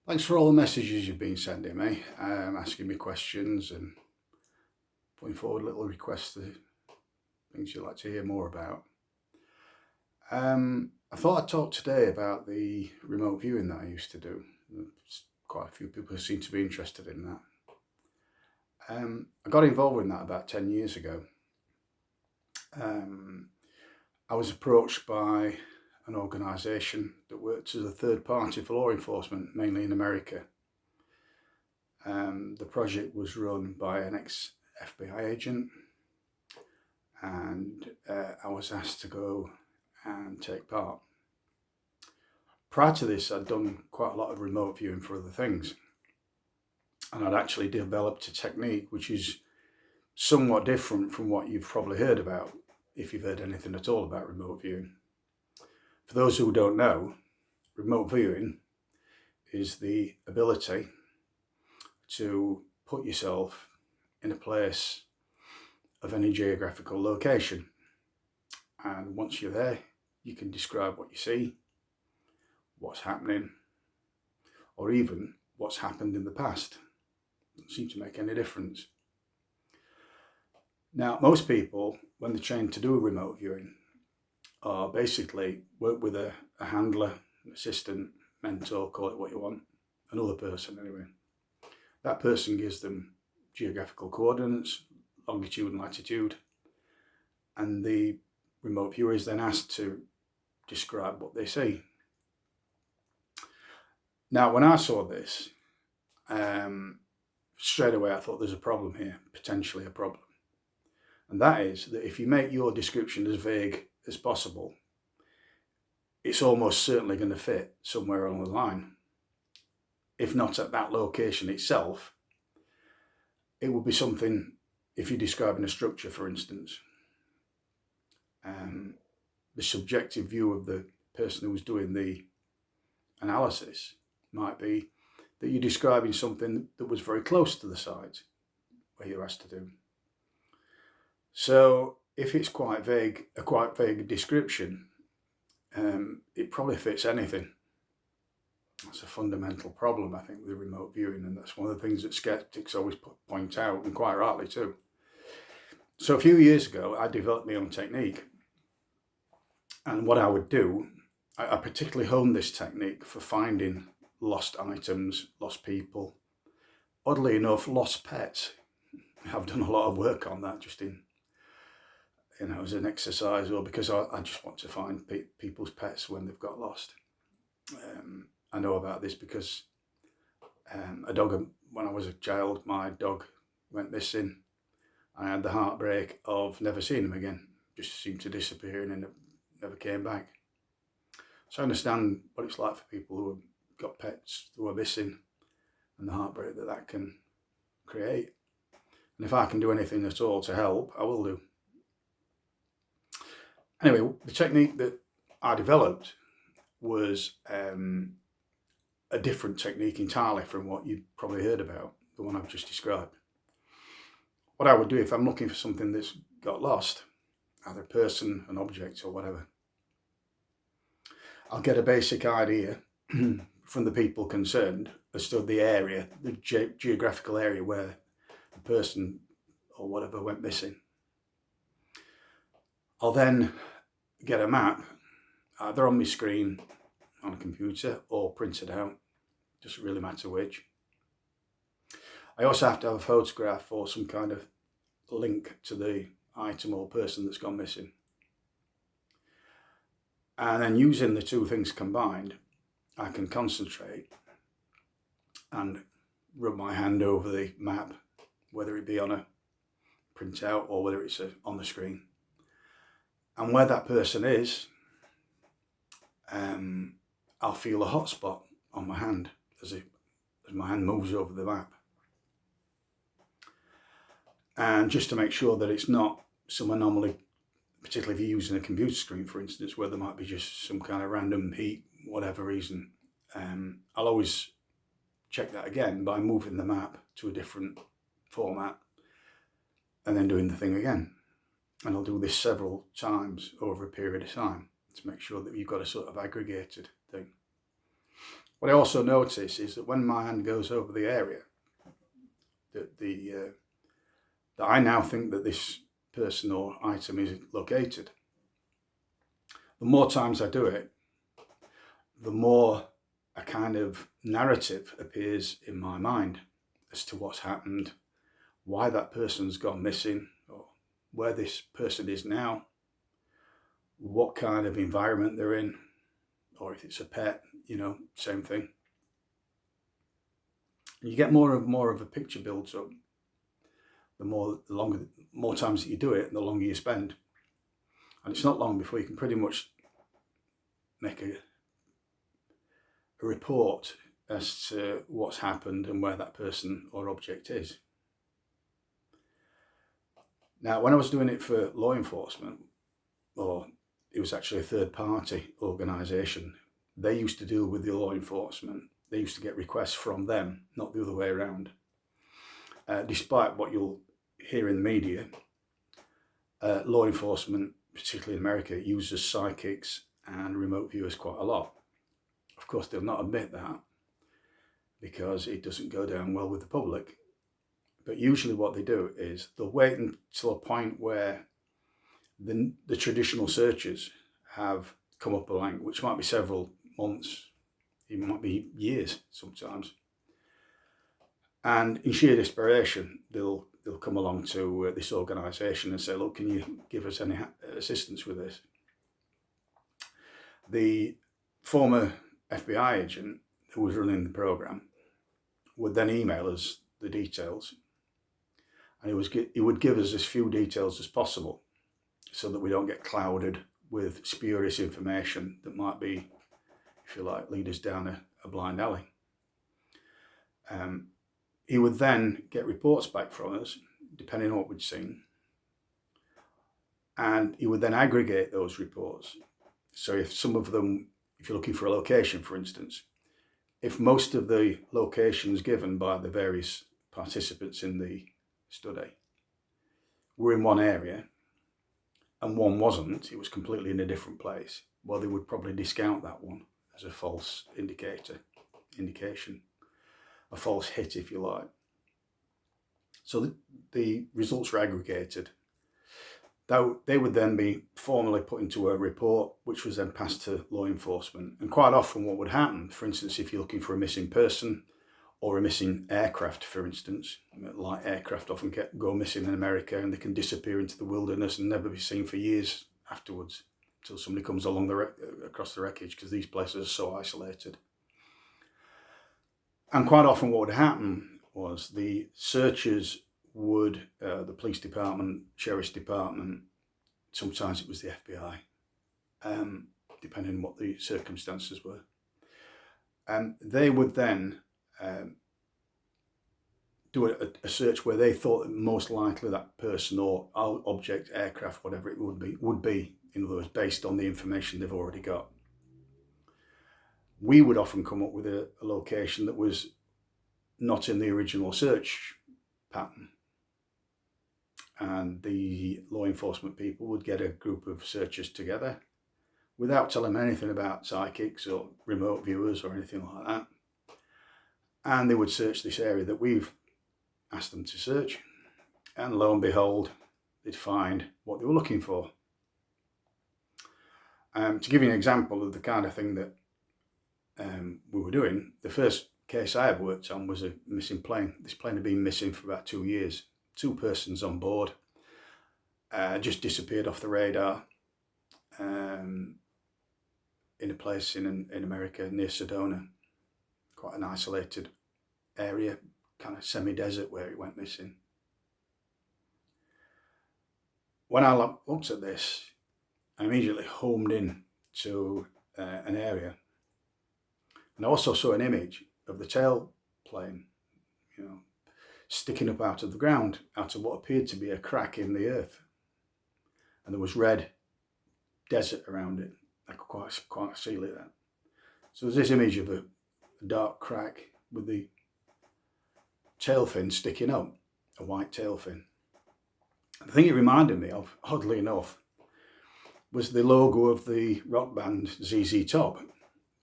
Thanks for all the messages you've been sending me, asking me questions and putting forward little requests of things you'd like to hear more about. I thought I'd talk today about the remote viewing that I used to do. Quite a few people seem to be interested in that. I got involved in that about 10 years ago. I was approached by an organisation that worked as a third party for law enforcement, mainly in America. The project was run by an ex-FBI agent, and I was asked to go and take part. Prior to this, I'd done quite a lot of remote viewing for other things, and I'd actually developed a technique which is somewhat different from what you've probably heard about, if you've heard anything at all about remote viewing. For those who don't know, remote viewing is the ability to put yourself in a place of any geographical location. And once you're there, you can describe what you see, what's happening, or even what's happened in the past. Doesn't seem to make any difference. Now, most people, when they're trained to do remote viewing, are basically work with a handler, an assistant, mentor, call it what you want, another person anyway. That person gives them geographical coordinates, longitude and latitude, and the remote viewer is then asked to describe what they see. Now, when I saw this, straight away I thought there's a problem here, potentially a problem. And that is that if you make your description as vague as possible, it's almost certainly going to fit somewhere along the line. If not at that location itself, it would be something, if you're describing a structure, for instance, the subjective view of the person who was doing the analysis might be that you're describing something that was very close to the site where you're asked to do. So if it's quite vague, a quite vague description, it probably fits anything. That's a fundamental problem, I think, with remote viewing, and that's one of the things that skeptics always point out, and quite rightly too. So a few years ago, I developed my own technique, and what I would do, I particularly honed this technique for finding lost items, lost people, oddly enough, lost pets. I've done a lot of work on that just in, as an exercise, or because I just want to find people's pets when they've got lost. I know about this because a dog, when I was a child, my dog went missing. I had the heartbreak of never seeing him again. Just seemed to disappear and never came back. So I understand what it's like for people who have got pets who are missing and the heartbreak that can create. And if I can do anything at all to help, I will do. Anyway, the technique that I developed was a different technique entirely from what you've probably heard about, the one I've just described. What I would do if I'm looking for something that's got lost, either a person, an object, or whatever, I'll get a basic idea from the people concerned as to the area, the geographical area where the person or whatever went missing. I'll then get a map, either on my screen on a computer or printed out, doesn't really matter which. I also have to have a photograph or some kind of link to the item or person that's gone missing. And then using the two things combined, I can concentrate and rub my hand over the map, whether it be on a printout or whether it's on the screen. And where that person is, I'll feel a hot spot on my hand as my hand moves over the map. And just to make sure that it's not some anomaly, particularly if you're using a computer screen, for instance, where there might be just some kind of random heat, whatever reason, I'll always check that again by moving the map to a different format and then doing the thing again. And I'll do this several times over a period of time to make sure that you've got a sort of aggregated thing. What I also notice is that when my hand goes over the area that I now think that this person or item is located, the more times I do it, the more a kind of narrative appears in my mind as to what's happened, why that person's gone missing, or where this person is now, what kind of environment they're in, or if it's a pet, same thing. And you get more of a picture builds up. The more times that you do it, the longer you spend. And it's not long before you can pretty much make a report as to what's happened and where that person or object is. Now, when I was doing it for law enforcement, or it was actually a third-party organisation, they used to deal with the law enforcement. They used to get requests from them, not the other way around. Despite what you'll hear in the media, law enforcement, particularly in America, uses psychics and remote viewers quite a lot. Of course, they'll not admit that because it doesn't go down well with the public. But usually what they do is they'll wait until a point where the traditional searches have come up a line, which might be several months, it might be years sometimes. And in sheer desperation, they'll come along to this organisation and say, look, can you give us any assistance with this? The former FBI agent who was running the program would then email us the details, and he would give us as few details as possible so that we don't get clouded with spurious information that might be, if you like, lead us down a blind alley. He would then get reports back from us, depending on what we'd seen, and he would then aggregate those reports. So if some of them, if you're looking for a location, for instance, if most of the locations given by the various participants in the study were in one area and one wasn't, it was completely in a different place, well, they would probably discount that one as a false indication, a false hit, if you like. So the results were aggregated. They would then be formally put into a report, which was then passed to law enforcement. And quite often what would happen, for instance, if you're looking for a missing person or a missing aircraft, for instance, light aircraft often go missing in America, and they can disappear into the wilderness and never be seen for years afterwards until somebody comes along across the wreckage, because these places are so isolated. And quite often what would happen was the searchers would, the police department, sheriff's department, sometimes it was the FBI, depending on what the circumstances were. And they would then do a search where they thought that most likely that person or object, aircraft, whatever it would be, in other words, based on the information they've already got. We would often come up with a location that was not in the original search pattern. And the law enforcement people would get a group of searchers together without telling them anything about psychics or remote viewers or anything like that. And they would search this area that we've asked them to search. And lo and behold, they'd find what they were looking for. To give you an example of the kind of thing that we were doing, the first case I ever worked on was a missing plane. This plane had been missing for about 2 years. 2 persons on board, just disappeared off the radar in a place in America near Sedona, quite an isolated area, kind of semi-desert where it went missing. When I looked at this, I immediately homed in to an area, and I also saw an image of the tail plane, sticking up out of the ground, out of what appeared to be a crack in the earth. And there was red desert around it. I could quite see like that. So there's this image of a dark crack with the tail fin sticking up, a white tail fin. The thing it reminded me of, oddly enough, was the logo of the rock band ZZ Top,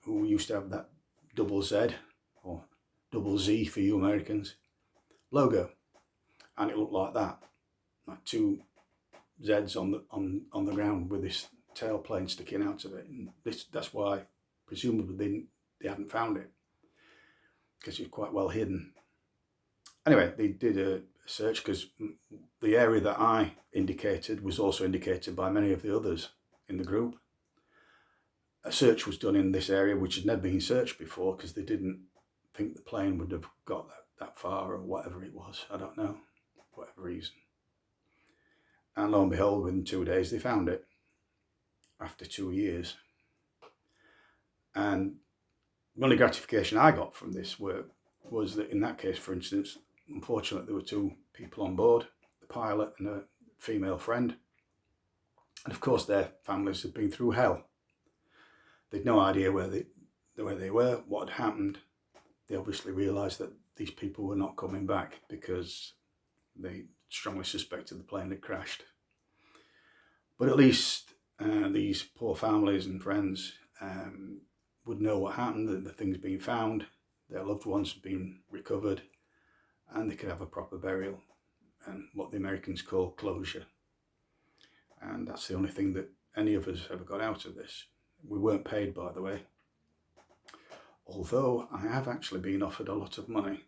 who used to have that double Z, or double Z for you Americans, logo. And it looked like that, like two Zs on the ground with this tail plane sticking out of it. And that's why, presumably, they hadn't found it, because it's quite well hidden. Anyway, they did a search, because the area that I indicated was also indicated by many of the others in the group. A search was done in this area, which had never been searched before, because they didn't think the plane would have got that far, or whatever it was. I don't know, whatever reason. And lo and behold, within 2 days, they found it, after 2 years. And the only gratification I got from this work was that in that case, for instance, unfortunately, there were 2 people on board, the pilot and a female friend. And of course, their families had been through hell. They'd no idea where they were, what had happened. They obviously realised that these people were not coming back, because they strongly suspected the plane had crashed. But at least these poor families and friends would know what happened, that the things being found, their loved ones had been recovered, and they could have a proper burial, and what the Americans call closure. And that's the only thing that any of us ever got out of this. We weren't paid, by the way, although I have actually been offered a lot of money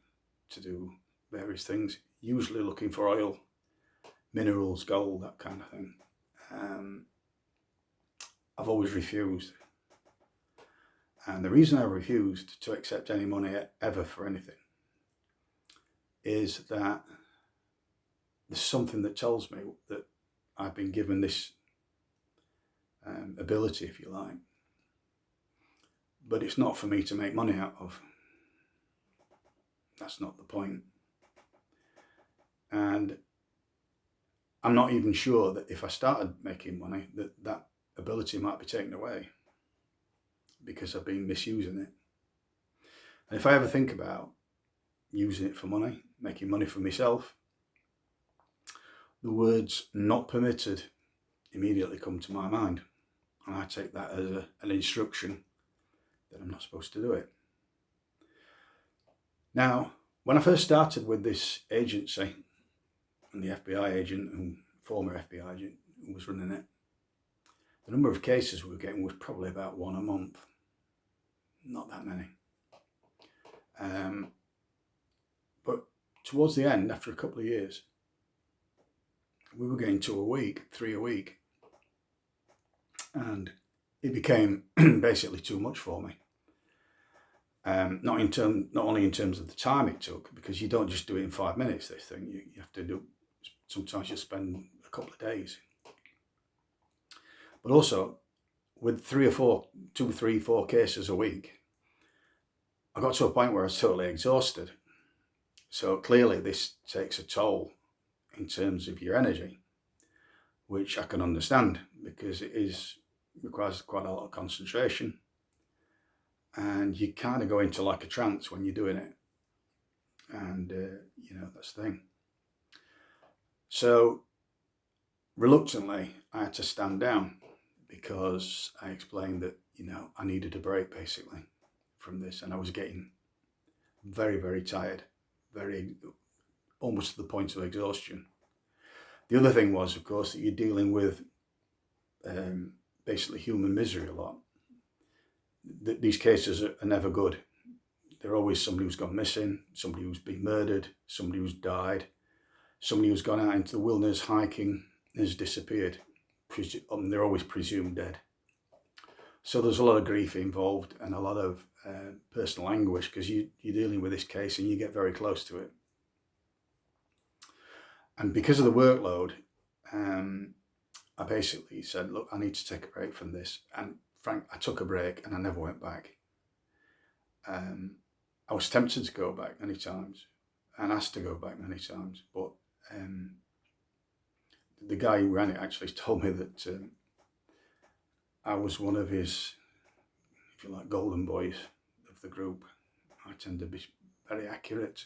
to do various things, usually looking for oil, minerals, gold, that kind of thing. I've always refused. And the reason I refused to accept any money ever for anything is that there's something that tells me that I've been given this ability, if you like, but it's not for me to make money out of. That's not the point. And I'm not even sure that if I started making money, that ability might be taken away, because I've been misusing it. And if I ever think about using it for money, making money for myself, the words "not permitted" immediately come to my mind. And I take that as an instruction that I'm not supposed to do it. Now, when I first started with this agency, and the FBI agent and former FBI agent who was running it, the number of cases we were getting was probably about 1 a month. Not that many. But towards the end, after a couple of years, we were getting 2 a week, 3 a week. And it became basically too much for me. Not only in terms of the time it took, because you don't just do it in 5 minutes, this thing. You have to do, sometimes you spend a couple of days. But also, with 2, 3, 4 cases a week, I got to a point where I was totally exhausted. So clearly this takes a toll in terms of your energy, which I can understand, because it requires quite a lot of concentration, and you kind of go into like a trance when you're doing it, and that's the thing. So reluctantly I had to stand down, because I explained that I needed a break basically from this, and I was getting very, very tired, almost to the point of exhaustion. The other thing was, of course, that you're dealing with basically human misery a lot. These cases are never good. They're always somebody who's gone missing, somebody who's been murdered, somebody who's died, somebody who's gone out into the wilderness hiking and has disappeared. They're always presumed dead. So there's a lot of grief involved, and a lot of personal anguish, because you're dealing with this case and you get very close to it. And because of the workload, I basically said, look, I need to take a break from this. And Frank, I took a break and I never went back. I was tempted to go back many times and asked to go back many times, but the guy who ran it actually told me that I was one of his, if you like, golden boys of the group. I tend to be very accurate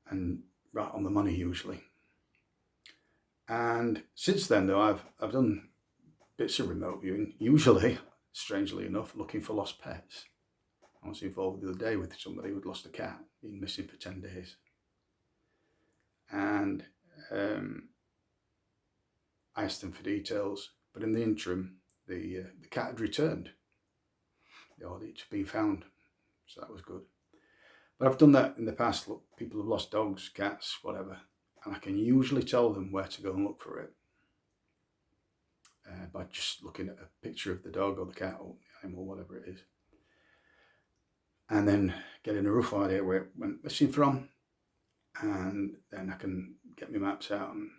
and right on the money usually. And since then, though, I've done bits of remote viewing, usually, strangely enough, looking for lost pets. I was involved the other day with somebody who'd lost a cat, been missing for 10 days. And I asked them for details, but in the interim, the cat had returned. Or it's been found, so that was good. But I've done that in the past. Look, people have lost dogs, cats, whatever, and I can usually tell them where to go and look for it by just looking at a picture of the dog or the cat or the animal, whatever it is, and then getting a rough idea where it went missing from, and then I can get my maps out and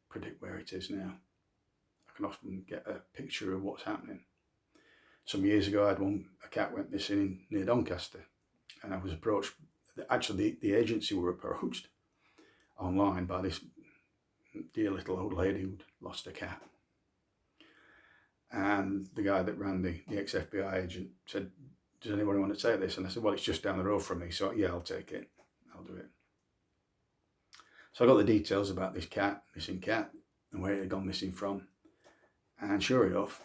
predict where it is now. I can often get a picture of what's happening. Some years ago, I had a cat went missing near Doncaster, and I was approached. Actually, the agency were approached online by this dear little old lady who'd lost a cat. And the guy that ran the ex-FBI agent said, "Does anybody want to take this?" And I said, "Well, it's just down the road from me, so yeah, I'll take it. I'll do it." So I got the details about this cat, missing cat, and where it had gone missing from. And sure enough,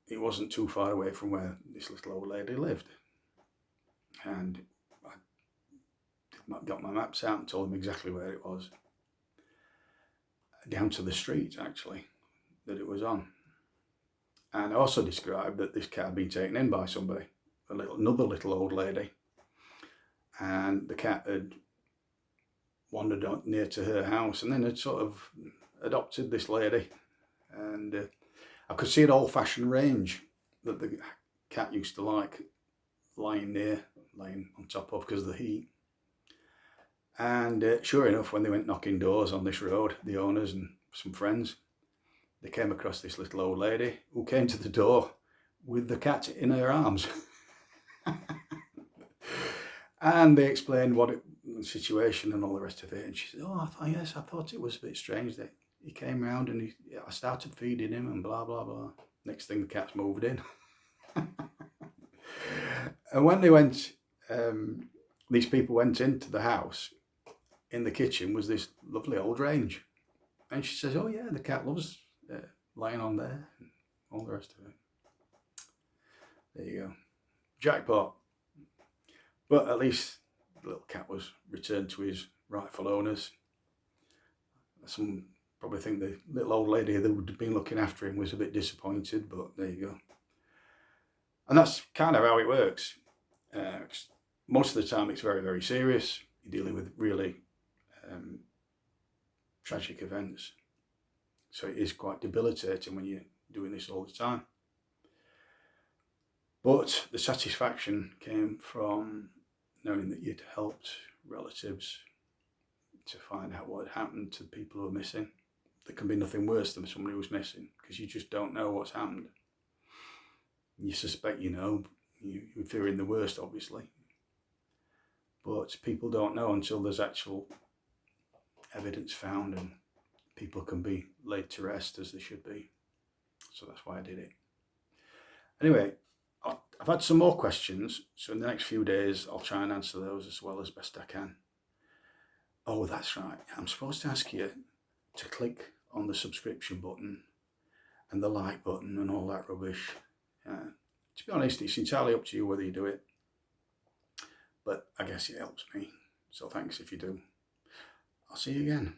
it wasn't too far away from where this little old lady lived. And I got my maps out and told them exactly where it was. Down to the street, actually, that it was on. And I also described that this cat had been taken in by somebody, another little old lady. And the cat had wandered on near to her house and then had sort of adopted this lady. And I could see an old-fashioned range that the cat used to like lying on top of because of the heat. And sure enough, when they went knocking doors on this road, the owners and some friends, they came across this little old lady who came to the door with the cat in her arms. And they explained the situation and all the rest of it. And she said, "Oh, yes, I thought it was a bit strange that he came round and I started feeding him and blah, blah, blah." Next thing, the cat's moved in. And when they went, these people went into the house. In the kitchen was this lovely old range. And she says, "Oh yeah, the cat loves lying on there," and all the rest of it. There you go. Jackpot. But at least the little cat was returned to his rightful owners. Some probably think the little old lady that would have been looking after him was a bit disappointed, but there you go. And that's kind of how it works. Most of the time it's very, very serious. You're dealing with really tragic events. So it is quite debilitating when you're doing this all the time. But the satisfaction came from knowing that you'd helped relatives to find out what had happened to the people who are missing. There can be nothing worse than somebody who's missing because you just don't know what's happened. You suspect you know, you're fearing the worst, obviously. But people don't know until there's actual evidence found and people can be laid to rest as they should be. So that's why I did it. Anyway, I've had some more questions, so in the next few days I'll try and answer those as well as best I can. Oh, that's right. I'm supposed to ask you to click on the subscription button and the like button and all that rubbish. To be honest, it's entirely up to you whether you do it, but I guess it helps me. So thanks if you do. I'll see you again.